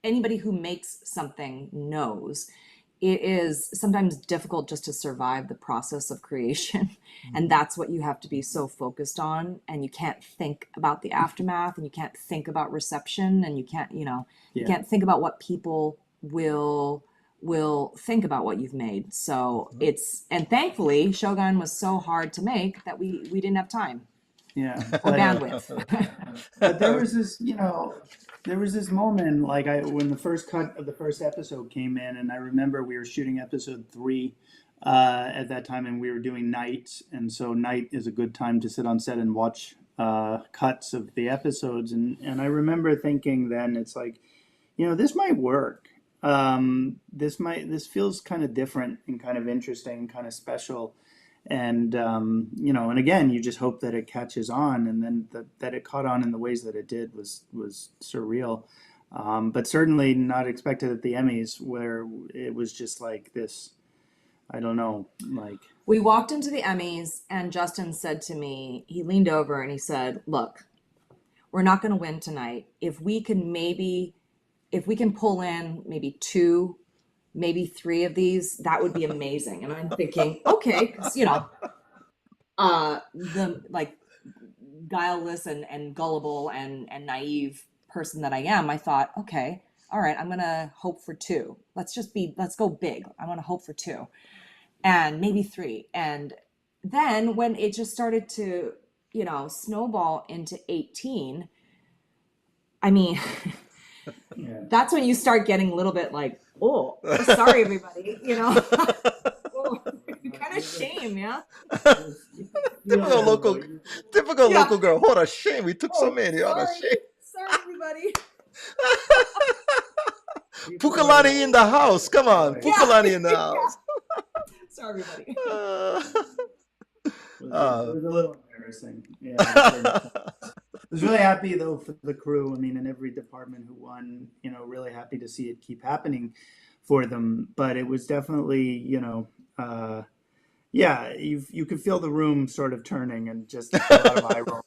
anybody who makes something knows, it is sometimes difficult just to survive the process of creation. And that's what you have to be so focused on. And you can't think about the aftermath, and you can't think about reception, and you can't, you can't think about what people will will think about what you've made. So and thankfully Shogun was so hard to make that we didn't have time Yeah. or bandwidth. But there was this, there was this moment, like when the first cut of the first episode came in, and I remember we were shooting episode 3 at that time, and we were doing nights, and so night is a good time to sit on set and watch cuts of the episodes, and I remember thinking then, it's like, this might work. This feels kind of different and kind of interesting, kind of special. And and again, you just hope that it catches on, and then that it caught on in the ways that it did was surreal, but certainly not expected at the Emmys, where it was just like this. I don't know, like we walked into the Emmys, and Justin said to me, he leaned over and he said, "Look, we're not going to win tonight. If we can pull in maybe 2, maybe 3 of these, that would be amazing." And I'm thinking, okay, because the like guileless and gullible and naive person that I am, I thought, okay, all right, I'm gonna hope for 2. Let's go big. I want to hope for 2, and maybe 3. And then when it just started to, snowball into 18, I mean, that's when you start getting a little bit like, oh, sorry, everybody, oh, kind of shame, yeah. Typical local girl. What a shame we took so many. What a shame. Sorry, everybody. Pukalani in the house. Come on, Pukalani in the house. Sorry, everybody. it was a little embarrassing. Yeah. I was really happy though for the crew. I mean, in every department who won, really happy to see it keep happening for them. But it was definitely, you could feel the room sort of turning, and just a lot of eye rolling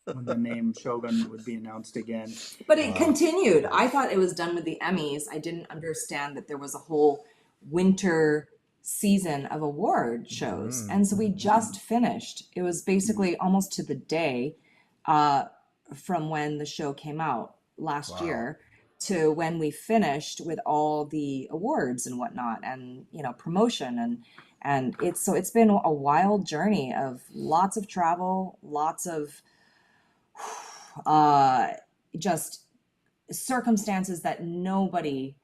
when the name Shogun would be announced again. But it continued. I thought it was done with the Emmys. I didn't understand that there was a whole winter season of award shows. And so we just finished. It was basically almost to the day from when the show came out last year to when we finished with all the awards and whatnot, and promotion, and it's been a wild journey of lots of travel, lots of just circumstances that nobody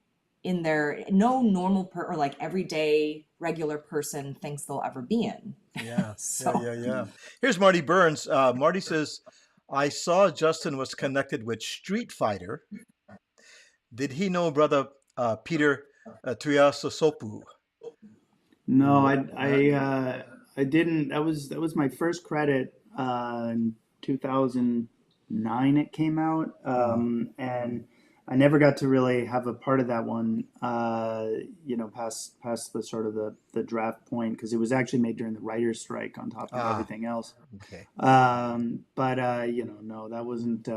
no normal or like everyday regular person thinks they'll ever be in. Yeah. Yeah. Here's Marty Burns. Marty says, I saw Justin was connected with Street Fighter. Did he know brother Peter Tuiasosopu? No, I didn't. That was my first credit in 2009. It came out, and I never got to really have a part of that one. Past the sort of the draft point, because it was actually made during the writer's strike on top of everything else. Okay. But no, that wasn't.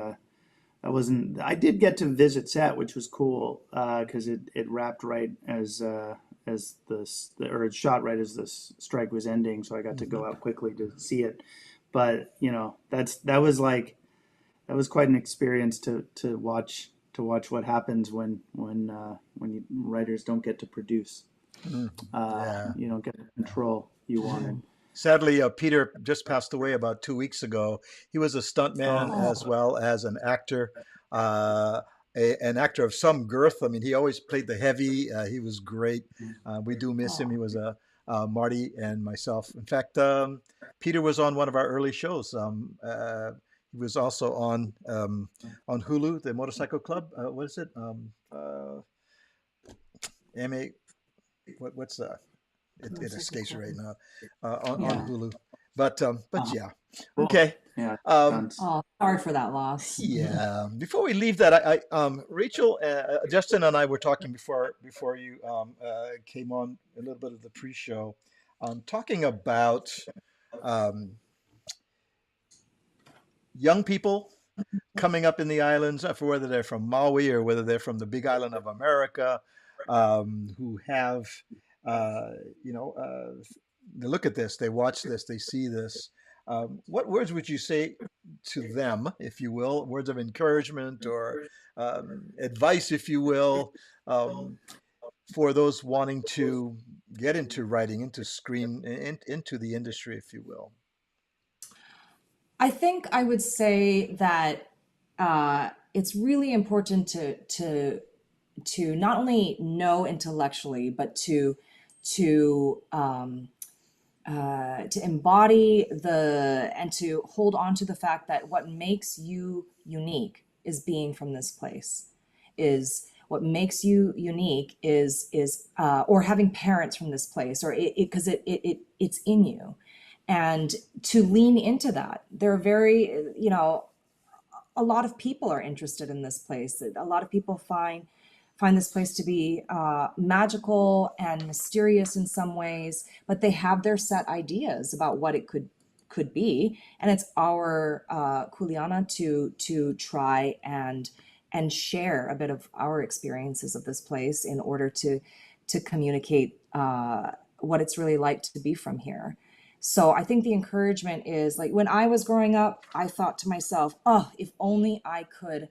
I did get to visit set, which was cool, because it wrapped right as it shot right as the strike was ending, so I got to go out quickly to see it. But that was quite an experience to watch what happens when writers don't get to produce. You don't get the control you wanted. Sadly, Peter just passed away about 2 weeks ago. He was a stuntman as well as an actor, an actor of some girth. I mean, he always played the heavy. He was great. We do miss him. He was Marty and myself. In fact, Peter was on one of our early shows. He was also on HULU, the Motorcycle Club. What is it? Emmy. What's that? It escapes me right now on HULU, but yeah, okay. Yeah. Sorry for that loss. Yeah. Before we leave that, Rachel, Justin, and I were talking before you came on a little bit of the pre-show, talking about young people coming up in the islands, for whether they're from Maui or whether they're from the Big Island of America, who have. They look at this, they watch this, they see this. What words would you say to them, if you will, words of encouragement or advice, if you will, for those wanting to get into writing, into into the industry, if you will? I think I would say that it's really important to not only know intellectually, but to to embody and to hold on to the fact that what makes you unique is being from this place. Is what makes you unique is or having parents from this place, or because it's in you, and to lean into that. There are very, a lot of people are interested in this place. A lot of people find this place to be magical and mysterious in some ways, but they have their set ideas about what it could be, and it's our kuleana to try and share a bit of our experiences of this place in order to communicate what it's really like to be from here. So I think the encouragement is, like, when I was growing up, I thought to myself, oh, if only I could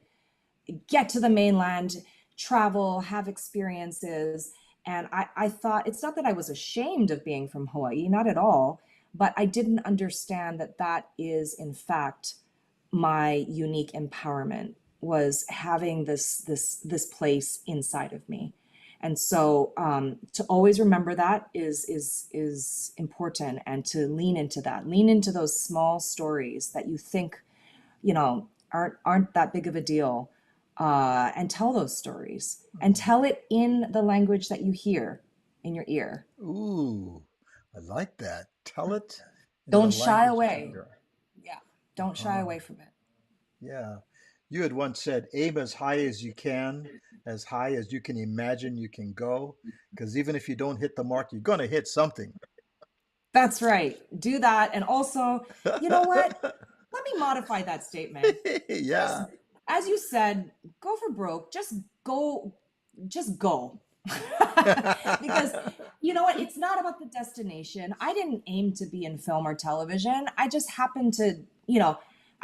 get to the mainland, travel, have experiences. And I thought, it's not that I was ashamed of being from Hawaii, not at all, but I didn't understand that that is, in fact, my unique empowerment, was having this place inside of me. And so to always remember that is important, and to lean into that, lean into those small stories that you think, aren't that big of a deal, and tell those stories, and tell it in the language that you hear in your ear. Ooh, I like that. Tell it in the Don't shy language that away. you hear. Yeah, don't shy away from it. Yeah. You had once said, aim as high as you can, as high as you can imagine you can go, because even if you don't hit the mark, you're going to hit something. That's right. Do that. And also, you know what? Let me modify that statement. Yeah. As you said, go for broke. Just go. Just go. Because you know what? It's not about the destination. I didn't aim to be in film or television. I just happened to,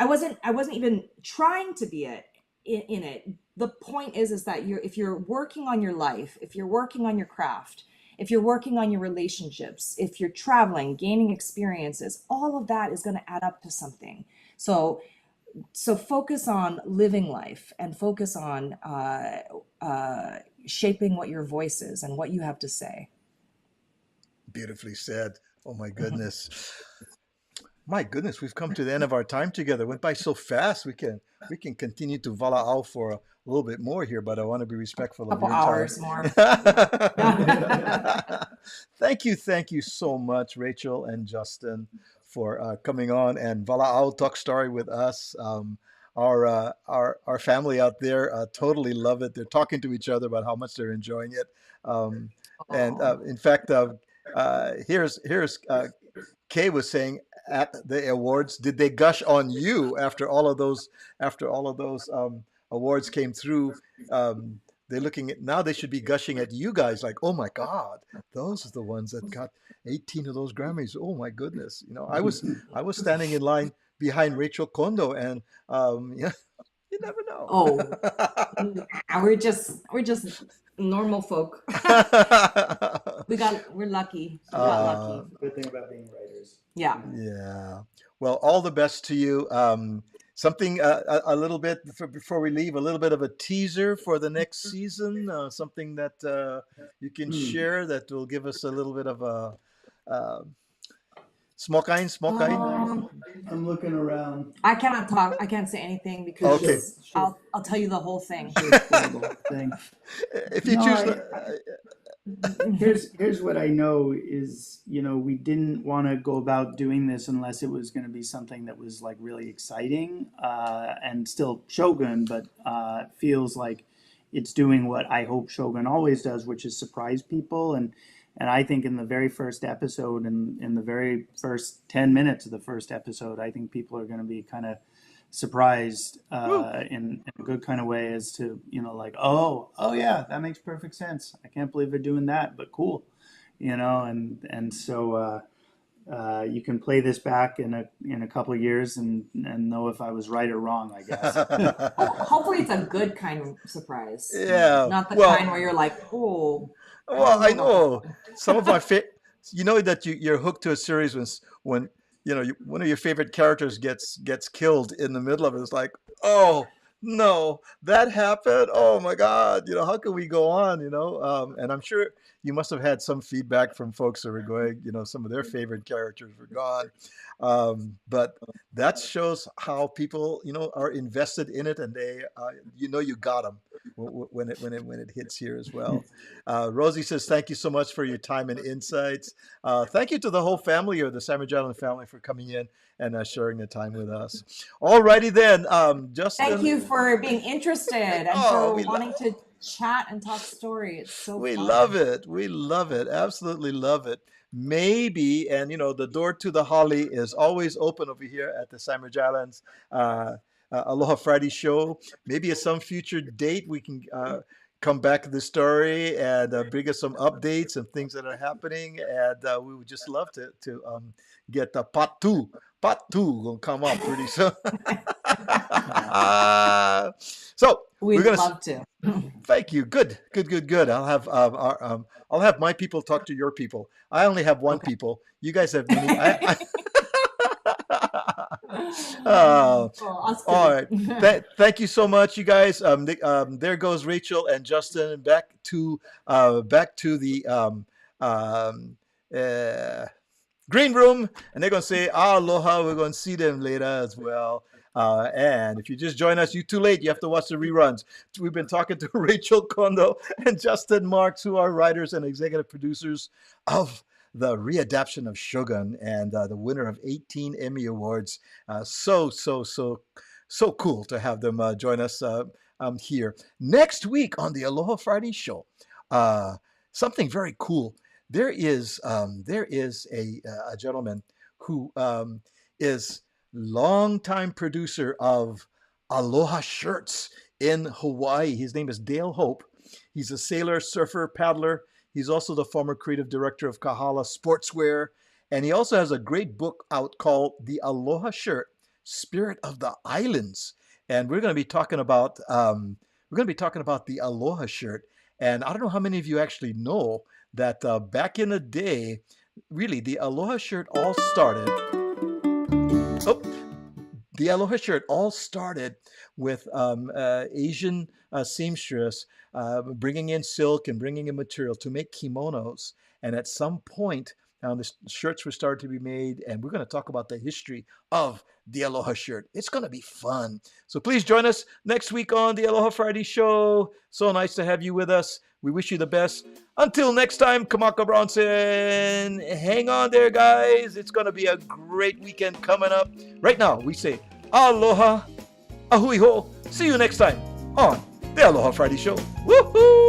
I wasn't even trying to be in it. The point is that if you're working on your life, if you're working on your craft, if you're working on your relationships, if you're traveling, gaining experiences, all of that is going to add up to something. So focus on living life, and focus on shaping what your voice is and what you have to say. Beautifully said. Oh my goodness. My goodness, we've come to the end of our time together. It went by so fast. We can continue to vala'au for a little bit more here, but I want to be respectful of Couple your time. hours more. Thank you so much, Rachel and Justin, for coming on and vala'au talk story with us. Our family out there totally love it. They're talking to each other about how much they're enjoying it. And in fact, here's Kay was saying at the awards, did they gush on you after all of those awards came through? They're looking at now. They should be gushing at you guys, like, oh my God, those are the ones that got 18 of those Grammys. Oh my goodness, I was standing in line behind Rachel Kondo, and yeah, you never know. Oh, we're just normal folk. We're lucky. We got lucky. Good thing about being writers. Yeah. Yeah. Well, all the best to you. Something a little bit before we leave, a little bit of a teaser for the next season. Something that you can share that will give us a little bit of a small kind. I'm looking around. I cannot talk. I can't say anything because Okay. I'll tell you the whole thing. If you choose. Here's what I know is, we didn't want to go about doing this unless it was going to be something that was like really exciting and still Shogun, but feels like it's doing what I hope Shogun always does, which is surprise people. And I think in the very first episode, and in the very first 10 minutes of the first episode, I think people are going to be kind of surprised in a good kind of way as to, like, oh yeah, that makes perfect sense. I can't believe they're doing that, but cool, and so you can play this back in a couple of years and know if I was right or wrong, I guess. Hopefully it's a good kind of surprise. Yeah. Not the kind where you're like, oh. Well, don't I know about that know one. some of my you know that you're hooked to a series when one of your favorite characters gets killed in the middle of it. It's like, oh no, that happened. Oh my God, how can we go on? And I'm sure you must have had some feedback from folks that were going, some of their favorite characters were gone. But that shows how people, are invested in it, and they, you got them when it hits here as well. Rosie says, thank you so much for your time and insights. Thank you to the whole family, or the Sandwich Island family, for coming in and sharing the time with us. All righty then, Thank Justin. you for being interested and Oh, for wanting to chat and talk story. It's so we fun. love it. We love it. Absolutely love it. Maybe, and the door to the Holly is always open over here at the Sandwich Islands Aloha Friday show. Maybe at some future date we can come back to the story and bring us some updates and things that are happening. And we would just love to get the part two. Part two will come up pretty soon. So We'd we're gonna love to. thank you. Good. I'll have my people talk to your people. I only have one people. You guys have many. Well, us All right. too. Thank you so much, you guys. There goes Rachel and Justin back to the green room, and they're going to say aloha. We're going to see them later as well. And if you just join us, you're too late. You have to watch the reruns. We've been talking to Rachel Kondo and Justin Marks, who are writers and executive producers of the readaptation of Shogun, and the winner of 18 Emmy Awards. So cool to have them join us here. Next week on the Aloha Friday show, something very cool. There is a gentleman who is longtime producer of Aloha shirts in Hawaii. His name is Dale Hope. He's a sailor, surfer, paddler. He's also the former creative director of Kahala Sportswear. And he also has a great book out called The Aloha Shirt, Spirit of the Islands. And we're going to be talking about the Aloha shirt. And I don't know how many of you actually know that back in the day, really, the Aloha shirt all started. The Aloha shirt all started with Asian seamstress bringing in silk and bringing in material to make kimonos. And at some point, the shirts were started to be made, and we're going to talk about the history of the Aloha shirt. It's going to be fun. So please join us next week on the Aloha Friday show. So nice to have you with us. We wish you the best. Until next time, Kamaka Bronson. Hang on there, guys. It's going to be a great weekend coming up. Right now, we say aloha, ahui ho. See you next time on the Aloha Friday show. Woohoo!